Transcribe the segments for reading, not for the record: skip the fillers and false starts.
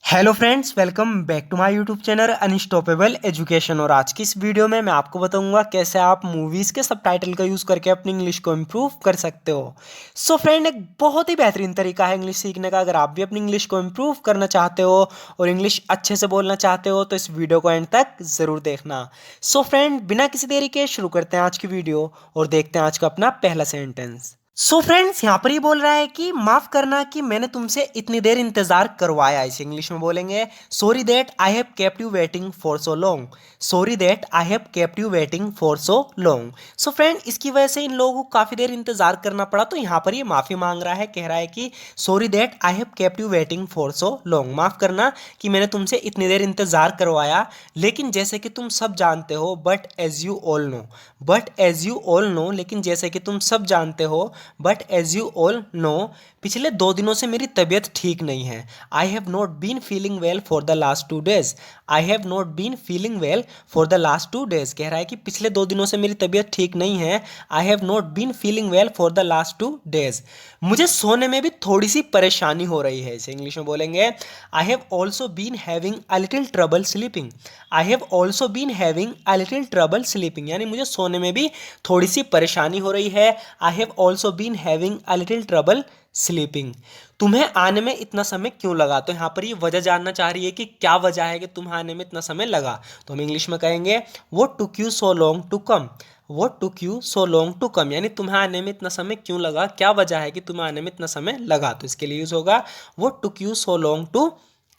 Hello friends, welcome back to my YouTube channel unstoppable education. और आज की इस वीडियो में मैं आपको बताऊंगा कैसे आप मूवीज़ के सबटाइटल का यूज़ करके अपनी इंग्लिश को इम्प्रूव कर सकते हो। सो फ्रेंड, एक बहुत ही बेहतरीन तरीका है इंग्लिश सीखने का। अगर आप भी अपनी इंग्लिश को इम्प्रूव करना चाहते हो और इंग्लिश अच्छे से बोलना चाहते हो तो इस वीडियो को एंड तक ज़रूर देखना। सो फ्रेंड, बिना किसी देरी के शुरू करते हैं आज की वीडियो और देखते हैं आज का अपना पहला सेंटेंस। सो फ्रेंड्स, यहाँ पर ये बोल रहा है कि माफ करना कि मैंने तुमसे इतनी देर इंतजार करवाया। इसे इंग्लिश में बोलेंगे sorry that I have kept you waiting for so long. Sorry that I have kept you waiting for so long. So friend, इसकी वजह से इन लोगों को काफ़ी देर इंतजार करना पड़ा, तो यहाँ पर ये माफ़ी मांग रहा है। कह रहा है कि sorry that I have kept you waiting for so long. माफ़ करना कि मैंने तुमसे इतनी देर इंतजार करवाया, लेकिन जैसे कि तुम सब जानते हो, but as you all know. But as you all know, लेकिन जैसे कि तुम सब जानते हो, but as you all know, पिछले 2 दिनों से मेरी तबीयत ठीक नहीं है। I have not been feeling well for the last 2 days. I have not been feeling well for the last 2 days. कह रहा है कि पिछले 2 दिनों से मेरी तबीयत ठीक नहीं है। I have not been feeling well for the last 2 days. मुझे सोने में भी थोड़ी सी परेशानी हो रही है। इसे इंग्लिश में बोलेंगे I have also been having a little trouble sleeping. I have also been having a little trouble sleeping, यानी मुझे सोने में भी थोड़ी सी परेशानी हो रही है। I have also been having a little trouble sleeping. तुम्हें आने में इतना समय क्यों लगा? तो यहाँ पर ये वजह जानना चाह रही है कि क्या वजह है कि तुम्हें आने में इतना समय लगा। तो हम इंग्लिश में कहेंगे what took you so long to come. What took you so long to come, यानी तुम्हें आने में इतना समय क्यों लगा, क्या वजह है कि तुम्हें आने में इतना समय लगा। तो इसके लिए यूज होगा what took you so long to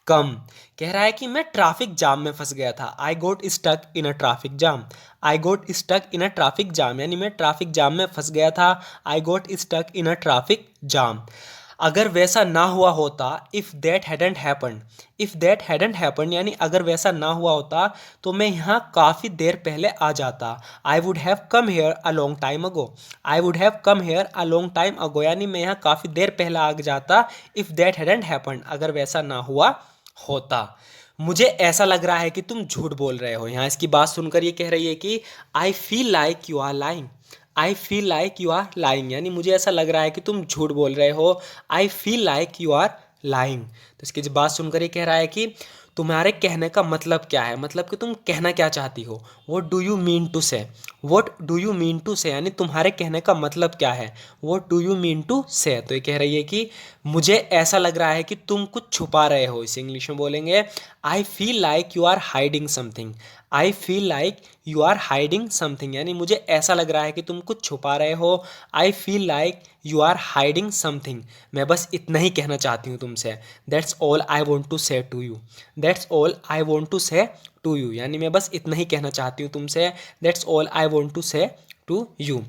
come. कह रहा है कि मैं ट्रैफिक जाम में फंस गया था। I got stuck in a traffic jam. I got stuck in a traffic jam, यानी मैं ट्रैफिक जाम में फंस गया था। I got stuck in a traffic jam. अगर वैसा ना हुआ होता, if that hadn't happen. If that hadn't happen, यानी अगर वैसा ना हुआ होता तो मैं यहाँ काफ़ी देर पहले आ जाता। I would have come here a long time ago. I would have come here a long time ago, यानी मैं यहाँ काफ़ी देर पहले आ जाता। इफ़ दैट हैडेंट हैपन, अगर वैसा ना हुआ होता। मुझे ऐसा लग रहा है कि तुम झूठ बोल रहे हो। यहाँ इसकी बात सुनकर ये कह रही है कि I feel like you are lying. I feel like you are lying, यानी मुझे ऐसा लग रहा है कि तुम झूठ बोल रहे हो। I feel like you are lying. तो इसकी जो बात सुनकर ये कह रहा है कि तुम्हारे कहने का मतलब क्या है, मतलब कि तुम कहना क्या चाहती हो। What do you mean to say. What do you mean to say, यानी तुम्हारे कहने का मतलब क्या है। What do you mean to say, तो ये कह रही है कि मुझे ऐसा लग रहा है कि तुम कुछ छुपा रहे हो। इसे इंग्लिश में बोलेंगे I feel like you are hiding something. I feel like you are hiding something, यानी मुझे ऐसा लग रहा है कि तुम कुछ छुपा रहे हो। I feel like you are hiding something, मैं बस इतना ही कहना चाहती हूँ तुमसे। That's all I want to say to you. That's all I want to say to you, यानी मैं बस इतना ही कहना चाहती हूँ तुमसे। That's all I want to say to you.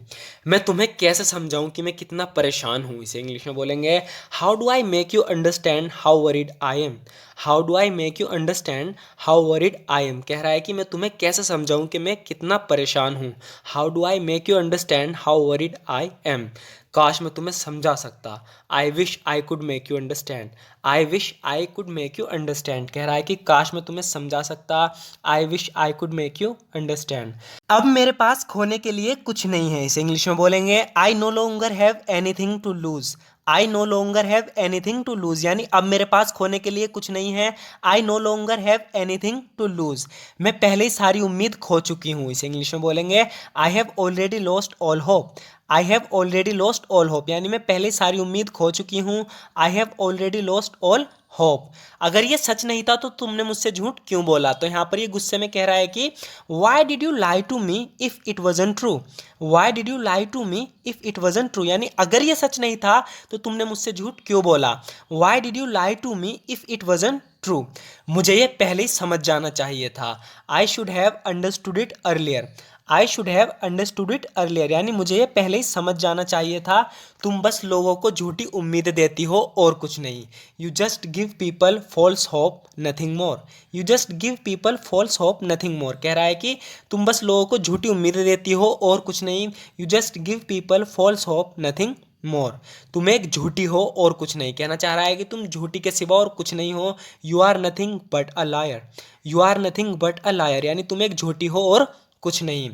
मैं तुम्हें कैसे समझाऊं कि मैं कितना परेशान हूं। इसे इंग्लिश में बोलेंगे how do I make you understand how worried I am. How do I make you understand how worried I am, कह रहा है कि मैं तुम्हें कैसे समझाऊं कि मैं कितना परेशान हूं। How do I make you understand how worried I am, काश मैं तुम्हें समझा सकता। I wish I could make you understand. I wish I could make you understand, कह रहा है कि काश मैं तुम्हें समझा सकता। I wish I could make you understand. अब मेरे पास खोने के लिए कुछ नहीं है। इसे इंग्लिश में बोलेंगे I no longer have anything to lose. I no longer have anything to lose, यानी अब मेरे पास खोने के लिए कुछ नहीं है। I no longer have anything to lose, मैं पहले ही सारी उम्मीद खो चुकी हूँ। इसे इंग्लिश में बोलेंगे I have already lost all hope. I have already lost all hope, यानी मैं पहले ही सारी उम्मीद खो चुकी हूँ। I have already lost all hope. अगर ये सच नहीं था तो तुमने मुझसे झूठ क्यों बोला। तो यहाँ पर ये गुस्से में कह रहा है कि why did you lie to me if it wasn't true. Why did you lie to me if it wasn't true, यानी अगर ये सच नहीं था तो तुमने मुझसे झूठ क्यों बोला। Why did you lie to me if it wasn't true, मुझे ये पहले ही समझ जाना चाहिए था। I should have understood it earlier. I should have understood it earlier, यानी मुझे ये पहले ही समझ जाना चाहिए था। तुम बस लोगों को झूठी उम्मीद देती हो और कुछ नहीं। You just give people false hope nothing more. You just give people false hope nothing more, कह रहा है कि तुम बस लोगों को झूठी उम्मीदें देती हो और कुछ नहीं। You just give people false hope nothing more, तुम एक झूठी हो और कुछ नहीं। कहना चाह रहा है कि तुम झूठी के सिवा और कुछ नहीं हो। You are nothing but a liar. You are nothing but a liar, यानी तुम एक झूठी हो और कुछ नहीं।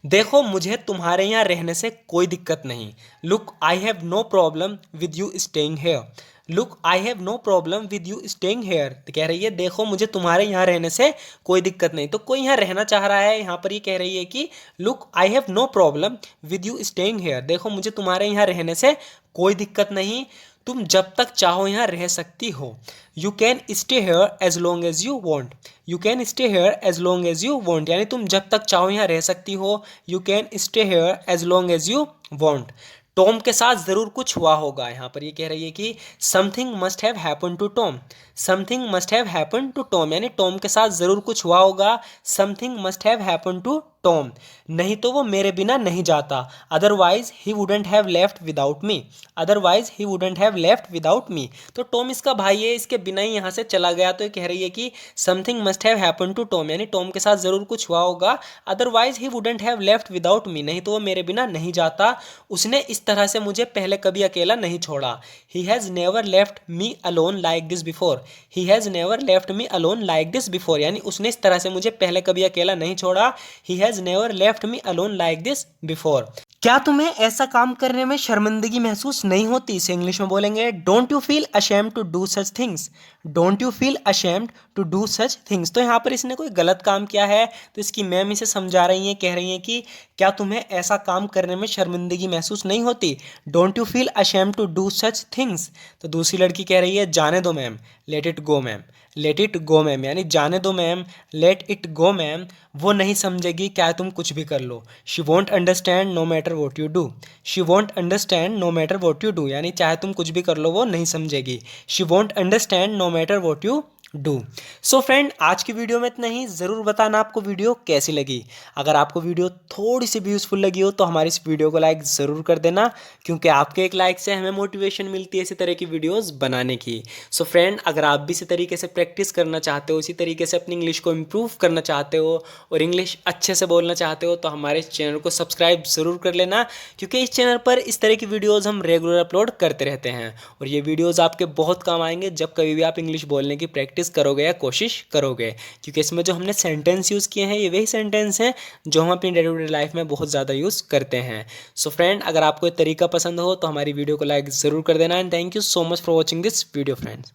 देखो, मुझे तुम्हारे यहाँ रहने से कोई दिक्कत नहीं। Look I have no problem with you staying here. Look I have no problem with you staying here, तो कह रही है देखो मुझे तुम्हारे यहाँ रहने से कोई दिक्कत नहीं। तो कोई यहाँ रहना चाह रहा है, यहाँ पर ये कह रही है कि look I have no problem with you staying here, देखो मुझे तुम्हारे यहाँ रहने से कोई दिक्कत नहीं, तुम जब तक चाहो यहाँ रह सकती हो। You can stay here as long as you want, you can stay here as long as you want, यानी तुम जब तक चाहो यहाँ रह सकती हो। You can stay here as long as you want. Tom के साथ ज़रूर कुछ हुआ होगा, यहाँ पर ये कह रही है कि something must have happen to Tom, something must have happen to Tom, यानी टॉम के साथ ज़रूर कुछ हुआ होगा। Something must have happen to Tom, नहीं तो वो मेरे बिना नहीं जाता। Otherwise he wouldn't have left without me, otherwise he wouldn't have left without me. तो टॉम इसका भाई है, इसके बिना ही यहाँ से चला गया। तो ये कह रही है कि something must have happen to Tom, यानी टॉम के साथ ज़रूर कुछ हुआ होगा। Otherwise he wouldn't have left without me, नहीं तो वो मेरे बिना नहीं जाता। उसने इस तरह से मुझे पहले कभी अकेला नहीं छोड़ा। He has never left me alone like this before, he has never left me alone like this before, यानी उसने इस तरह से मुझे पहले कभी अकेला नहीं छोड़ा। He has never left me alone like this before. क्या तुम्हें ऐसा काम करने में शर्मिंदगी महसूस नहीं होती? इसे इंग्लिश में बोलेंगे don't you feel ashamed to do such things, don't you feel ashamed to do such things. तो यहाँ पर इसने कोई गलत काम किया है, तो इसकी मैम इसे समझा रही हैं, कह रही हैं कि क्या तुम्हें ऐसा काम करने में शर्मिंदगी महसूस नहीं होती? Don't you feel ashamed to do such things. तो दूसरी लड़की कह रही है जाने दो ma'am, let it go ma'am, let it go ma'am, यानी जाने दो ma'am, let it go ma'am, वो नहीं समझेगी क्या तुम कुछ भी कर लो। She won't understand no matter what you do, she won't understand no matter what you do, यानी चाहे तुम कुछ भी कर लो वो नहीं समझेगी। She won't understand no matter what you do. So friend, आज की वीडियो में इतना ही। ज़रूर बताना आपको वीडियो कैसी लगी। अगर आपको वीडियो थोड़ी सी भी यूज़फुल लगी हो तो हमारी इस वीडियो को लाइक ज़रूर कर देना, क्योंकि आपके एक लाइक से हमें मोटिवेशन मिलती है इसी तरह की वीडियोस बनाने की। सो फ्रेंड, अगर आप भी इसी तरीके से प्रैक्टिस करना चाहते हो, इसी तरीके से अपनी इंग्लिश को इम्प्रूव करना चाहते हो और इंग्लिश अच्छे से बोलना चाहते हो, तो हमारे इस चैनल को सब्सक्राइब ज़रूर कर लेना, क्योंकि इस चैनल पर इस तरह की वीडियोज़ हम रेगुलर अपलोड करते रहते हैं और ये वीडियोज़ आपके बहुत काम आएंगे जब कभी भी आप इंग्लिश बोलने की प्रैक्टिस करोगे या कोशिश करोगे, क्योंकि इसमें जो हमने सेंटेंस यूज़ किए हैं ये वही सेंटेंस हैं जो हम अपनी डे टू डे लाइफ में बहुत ज़्यादा यूज़ करते हैं। सो फ्रेंड, अगर आपको ये तरीका पसंद हो तो हमारी वीडियो को लाइक ज़रूर कर देना and thank you so much for watching this video friends.